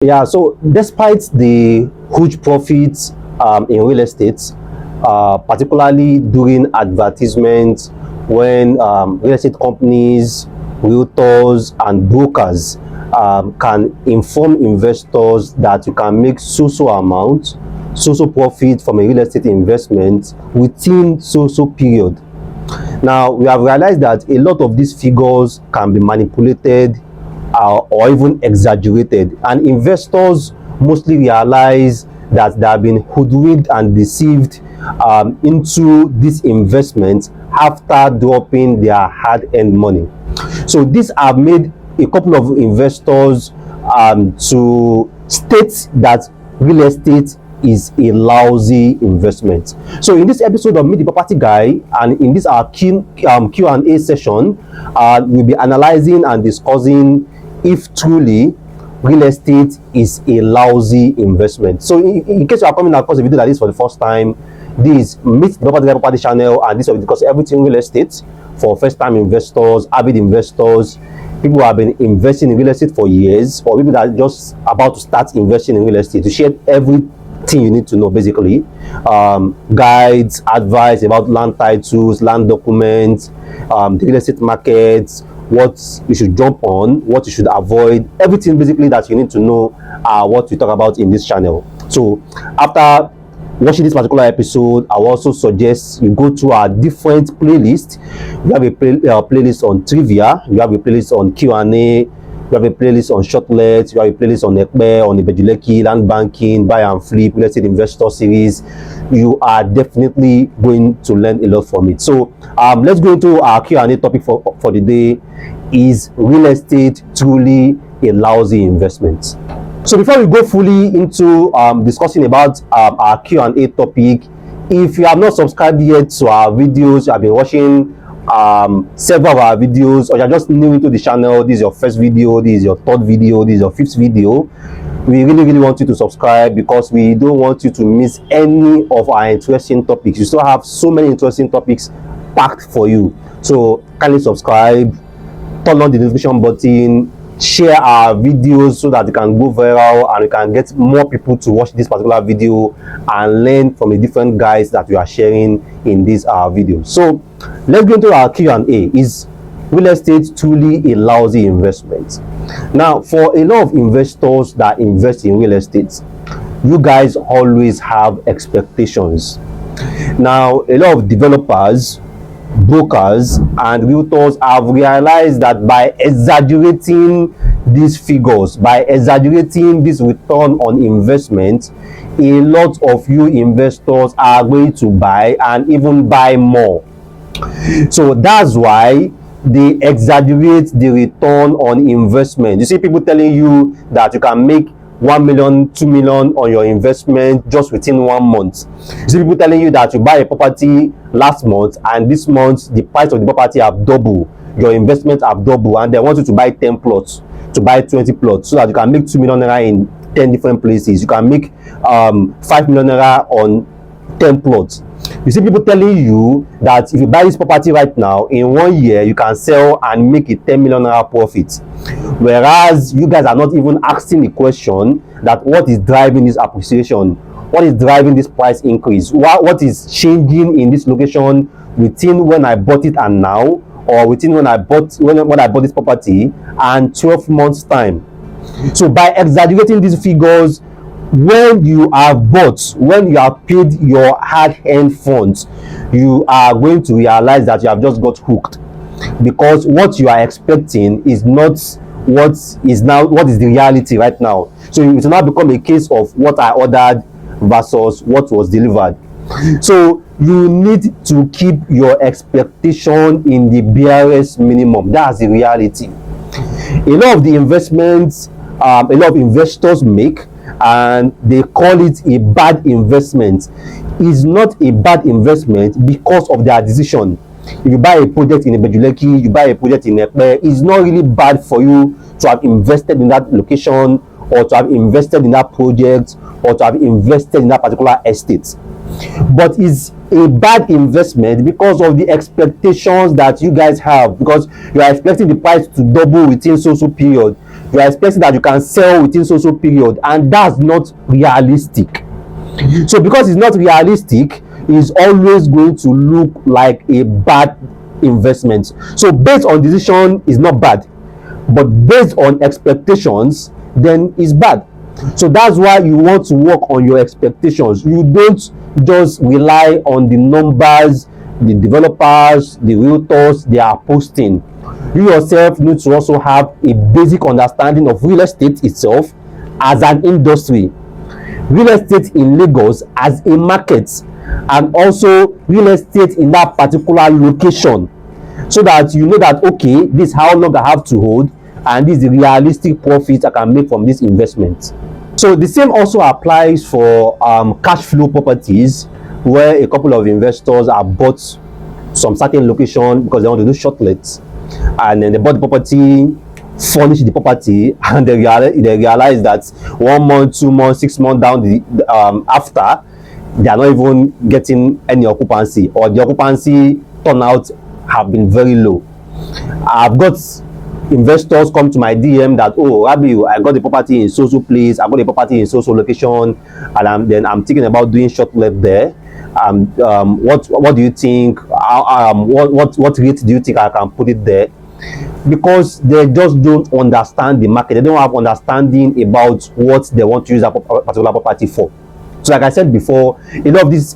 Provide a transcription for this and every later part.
Yeah, so despite the huge profits in real estate, particularly during advertisements, when real estate companies, realtors, and brokers can inform investors that you can make so amount, so profit from a real estate investment within so period. Now, we have realized that a lot of these figures can be manipulated or even exaggerated, and investors mostly realize that they have been hoodwinked and deceived into this investment after dropping their hard-earned money. So this have made a couple of investors to state that real estate is a lousy investment. So in this episode of Meet the Property Guy, and in this our Q&A session, we'll be analyzing and discussing if truly real estate is a lousy investment. So in case you are coming across a video like this for the first time, this is Meet the Property channel, and this will discuss everything real estate for first-time investors, avid investors, people who have been investing in real estate for years, or people that are just about to start investing in real estate, to share everything you need to know, basically. Guides, advice about land titles, land documents, the real estate markets, what you should jump on, what you should avoid, everything basically that you need to know what we talk about in this channel. So after watching this particular episode, I will also suggest you go to our different playlists. We have a playlist on trivia, we have a playlist on Q&A, we have a playlist on shortlets, we have a playlist on Ekpe, on Ibejuleki, land banking, buy and flip, real estate investor series. You are definitely going to learn a lot from it. So let's go into our Q&A topic for the day. Is real estate truly a lousy investment? So before we go fully into discussing about our Q&A topic, if you have not subscribed yet to our videos, you have been watching several of our videos, or you're just new to the channel, this is your first video, this is your third video, this is your fifth video, we really want you to subscribe, because we don't want you to miss any of our interesting topics. We still have so many interesting topics packed for you. So kindly subscribe, turn on the notification button, share our videos so that it can go viral and we can get more people to watch this particular video and learn from the different guys that we are sharing in these videos. So let's go into our Q&A. Is real estate truly a lousy investment? Now, for a lot of investors that invest in real estate, you guys always have expectations. Now, a lot of developers, brokers, and realtors have realized that by exaggerating these figures, by exaggerating this return on investment, a lot of you investors are going to buy and even buy more. So that's why they exaggerate the return on investment. You see people telling you that you can make 1 million, 2 million on your investment just within 1 month. You see people telling you that you buy a property last month and this month the price of the property have doubled, your investment have doubled, and they want you to buy 10 plots, to buy 20 plots, so that you can make 2 million naira in 10 different places. You can make 5 million naira on 10 plots. You see people telling you that if you buy this property right now, in 1 year you can sell and make a 10 million naira profit, whereas you guys are not even asking the question that what is driving this appreciation, what is driving this price increase, what is changing in this location within when I bought it and now, or within when I bought this property and 12 months time. So by exaggerating these figures, when you have bought, when you have paid your hard-earned funds, you are going to realize that you have just got hooked, because what you are expecting is not what is the reality right now. So it will now become a case of what I ordered versus what was delivered. So you need to keep your expectation in the barest minimum. That's the reality. A lot of the investments a lot of investors make, and they call it a bad investment, is not a bad investment because of their decision. If you buy a project in Ibejuleki, you buy a project in Ekpe, it's not really bad for you to have invested in that location, or to have invested in that project, or to have invested in that particular estate. But it's a bad investment because of the expectations that you guys have, because you are expecting the price to double within so period. you are expecting that you can sell within so period, and that's not realistic. So because it's not realistic, it's always going to look like a bad investment. So based on decision is not bad, but based on expectations, then it's bad. So that's why you want to work on your expectations. You don't just rely on the numbers the developers, the realtors, they are posting. You yourself need to also have a basic understanding of real estate itself as an industry, real estate in Lagos as a market, and also real estate in that particular location, so that you know that okay, this is how long I have to hold, and this is the realistic profit I can make from this investment. So the same also applies for cash flow properties, where a couple of investors have bought some certain location because they want to do short lets, and then they bought the property, furnish the property, and they realize that 1 month, 2 months, 6 months down the after, they are not even getting any occupancy, or the occupancy turnout have been very low. I've got investors come to my DM that, oh Rabiu, I got the property in so place, I got the property in so location, and I'm thinking about doing short let there. What do you think? What rate do you think I can put it there? Because they just don't understand the market. They don't have understanding about what they want to use that particular property for. So like I said before, a lot of these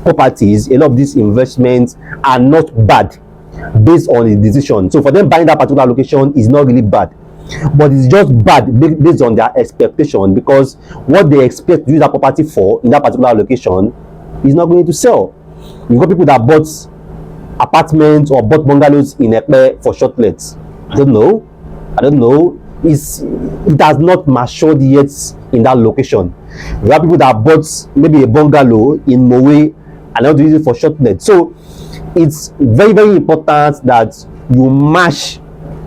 properties, a lot of these investments are not bad based on the decision. So for them, buying that particular location is not really bad, but it's just bad based on their expectation, because what they expect to use that property for in that particular location is not going to sell. You've got people that bought apartments or bought bungalows in Ekpe for short lets. I don't know. It has not matured yet in that location. We have people that bought maybe a bungalow in Mowe and not use it for short let. So it's very, very important that you match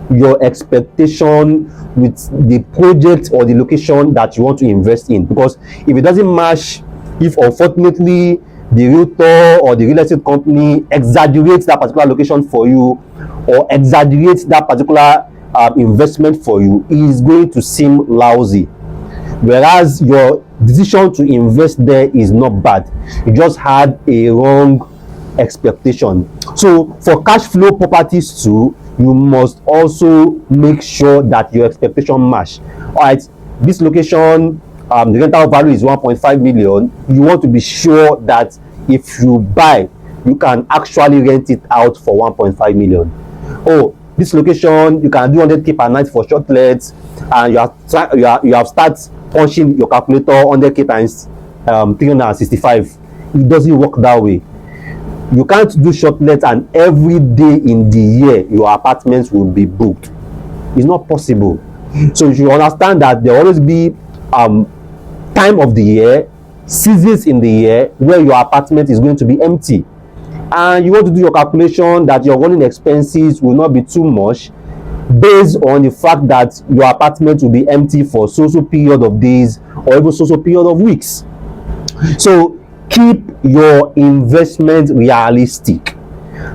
your expectation with the project or the location that you want to invest in. Because if it doesn't match, if unfortunately the realtor or the real estate company exaggerates that particular location for you, or exaggerates that particular investment for you, it is going to seem lousy. Whereas your decision to invest there is not bad, you just had a wrong expectation. So for cash flow properties too, you must also make sure that your expectation match. All right, this location, the rental value is 1.5 million. You want to be sure that if you buy, you can actually rent it out for 1.5 million. Oh, this location, you can do 100k per night for short lets, and you have started punching your calculator 100k times 365. It doesn't work that way. You can't do short lets and every day in the year your apartments will be booked. It's not possible. So you should understand that there will always be time of the year, seasons in the year where your apartment is going to be empty, and you want to do your calculation that your running expenses will not be too much based on the fact that your apartment will be empty for so period of days, or even so period of weeks. So keep your investment realistic.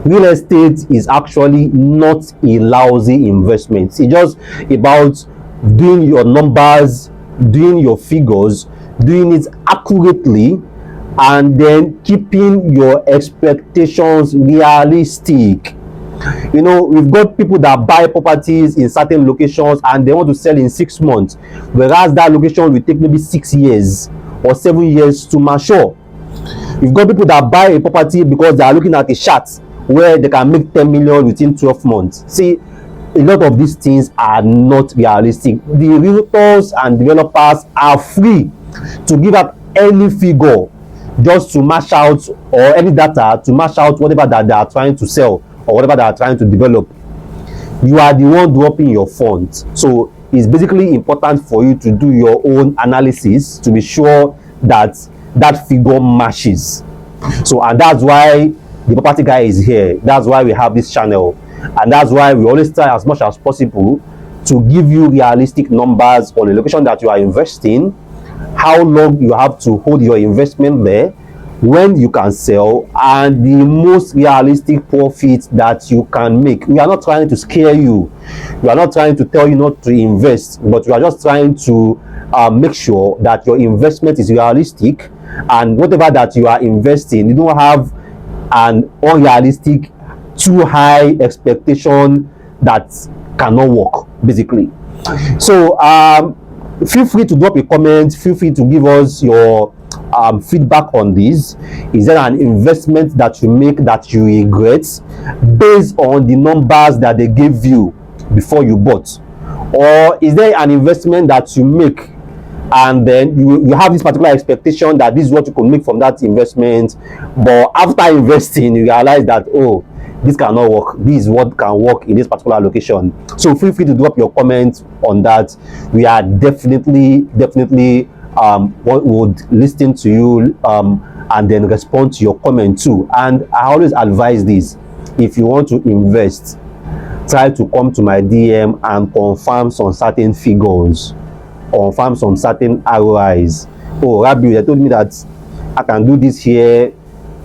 Real estate is actually not a lousy investment. It's just about doing your numbers, doing your figures, doing it accurately, and then keeping your expectations realistic. You know, we've got people that buy properties in certain locations and they want to sell in 6 months, whereas that location will take maybe 6 years or 7 years to mature. You've got people that buy a property because they are looking at a chart where they can make 10 million within 12 months. See, a lot of these things are not realistic. The realtors and developers are free to give up any figure just to match out, or any data to match out whatever that they are trying to sell or whatever they are trying to develop. You are the one dropping your funds. So it's basically important for you to do your own analysis to be sure that that figure matches. So, and that's why the property guy is here. That's why we have this channel, and that's why we always try as much as possible to give you realistic numbers on the location that you are investing, how long you have to hold your investment there, when you can sell, and the most realistic profit that you can make. We are not trying to scare you. We are not trying to tell you not to invest, but we are just trying to make sure that your investment is realistic, and whatever that you are investing, you don't have an unrealistic, too high expectation that cannot work, basically. So feel free to drop a comment, feel free to give us your feedback on this. Is there an investment that you make that you regret based on the numbers that they gave you before you bought? Or is there an investment that you make and then you have this particular expectation that this is what you could make from that investment, but after investing you realize that, oh, this cannot work, this is what can work in this particular location? So feel free to drop your comments on that. We are definitely would listen to you and then respond to your comment too. And I always advise this: if you want to invest, try to come to my DM and confirm some certain figures, confirm some certain ROIs. Oh, Rabi, they told me that I can do this here,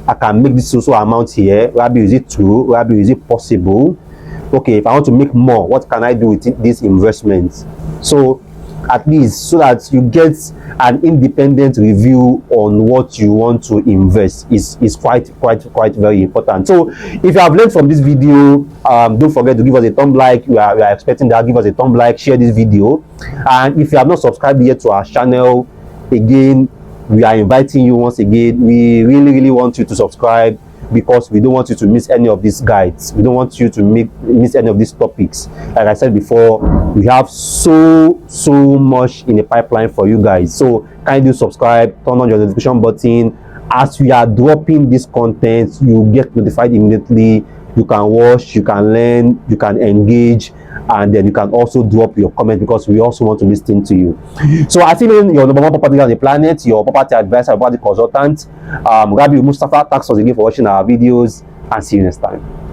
I can make this social amount here. Rabi, is it true? Rabi, is it possible? Okay, if I want to make more, what can I do with this investment? So at least, so that you get an independent review on what you want to invest, is quite very important. So if you have learned from this video, don't forget to give us a thumb like. We are expecting that. Give us a thumb like, share this video, and if you have not subscribed yet to our channel, again, we are inviting you once again. We really want you to subscribe, because we don't want you to miss any of these guides. We don't want you to miss any of these topics. Like I said before, we have so much in the pipeline for you guys. So kindly subscribe, turn on your notification button. As we are dropping this content, you get notified immediately. You can watch, you can learn, you can engage, and then you can also drop your comment, because we also want to listen to you. So I think your number one property on the planet, your property advisor, property consultant, Rabi Mustafa. Thanks once again for watching our videos, and see you next time.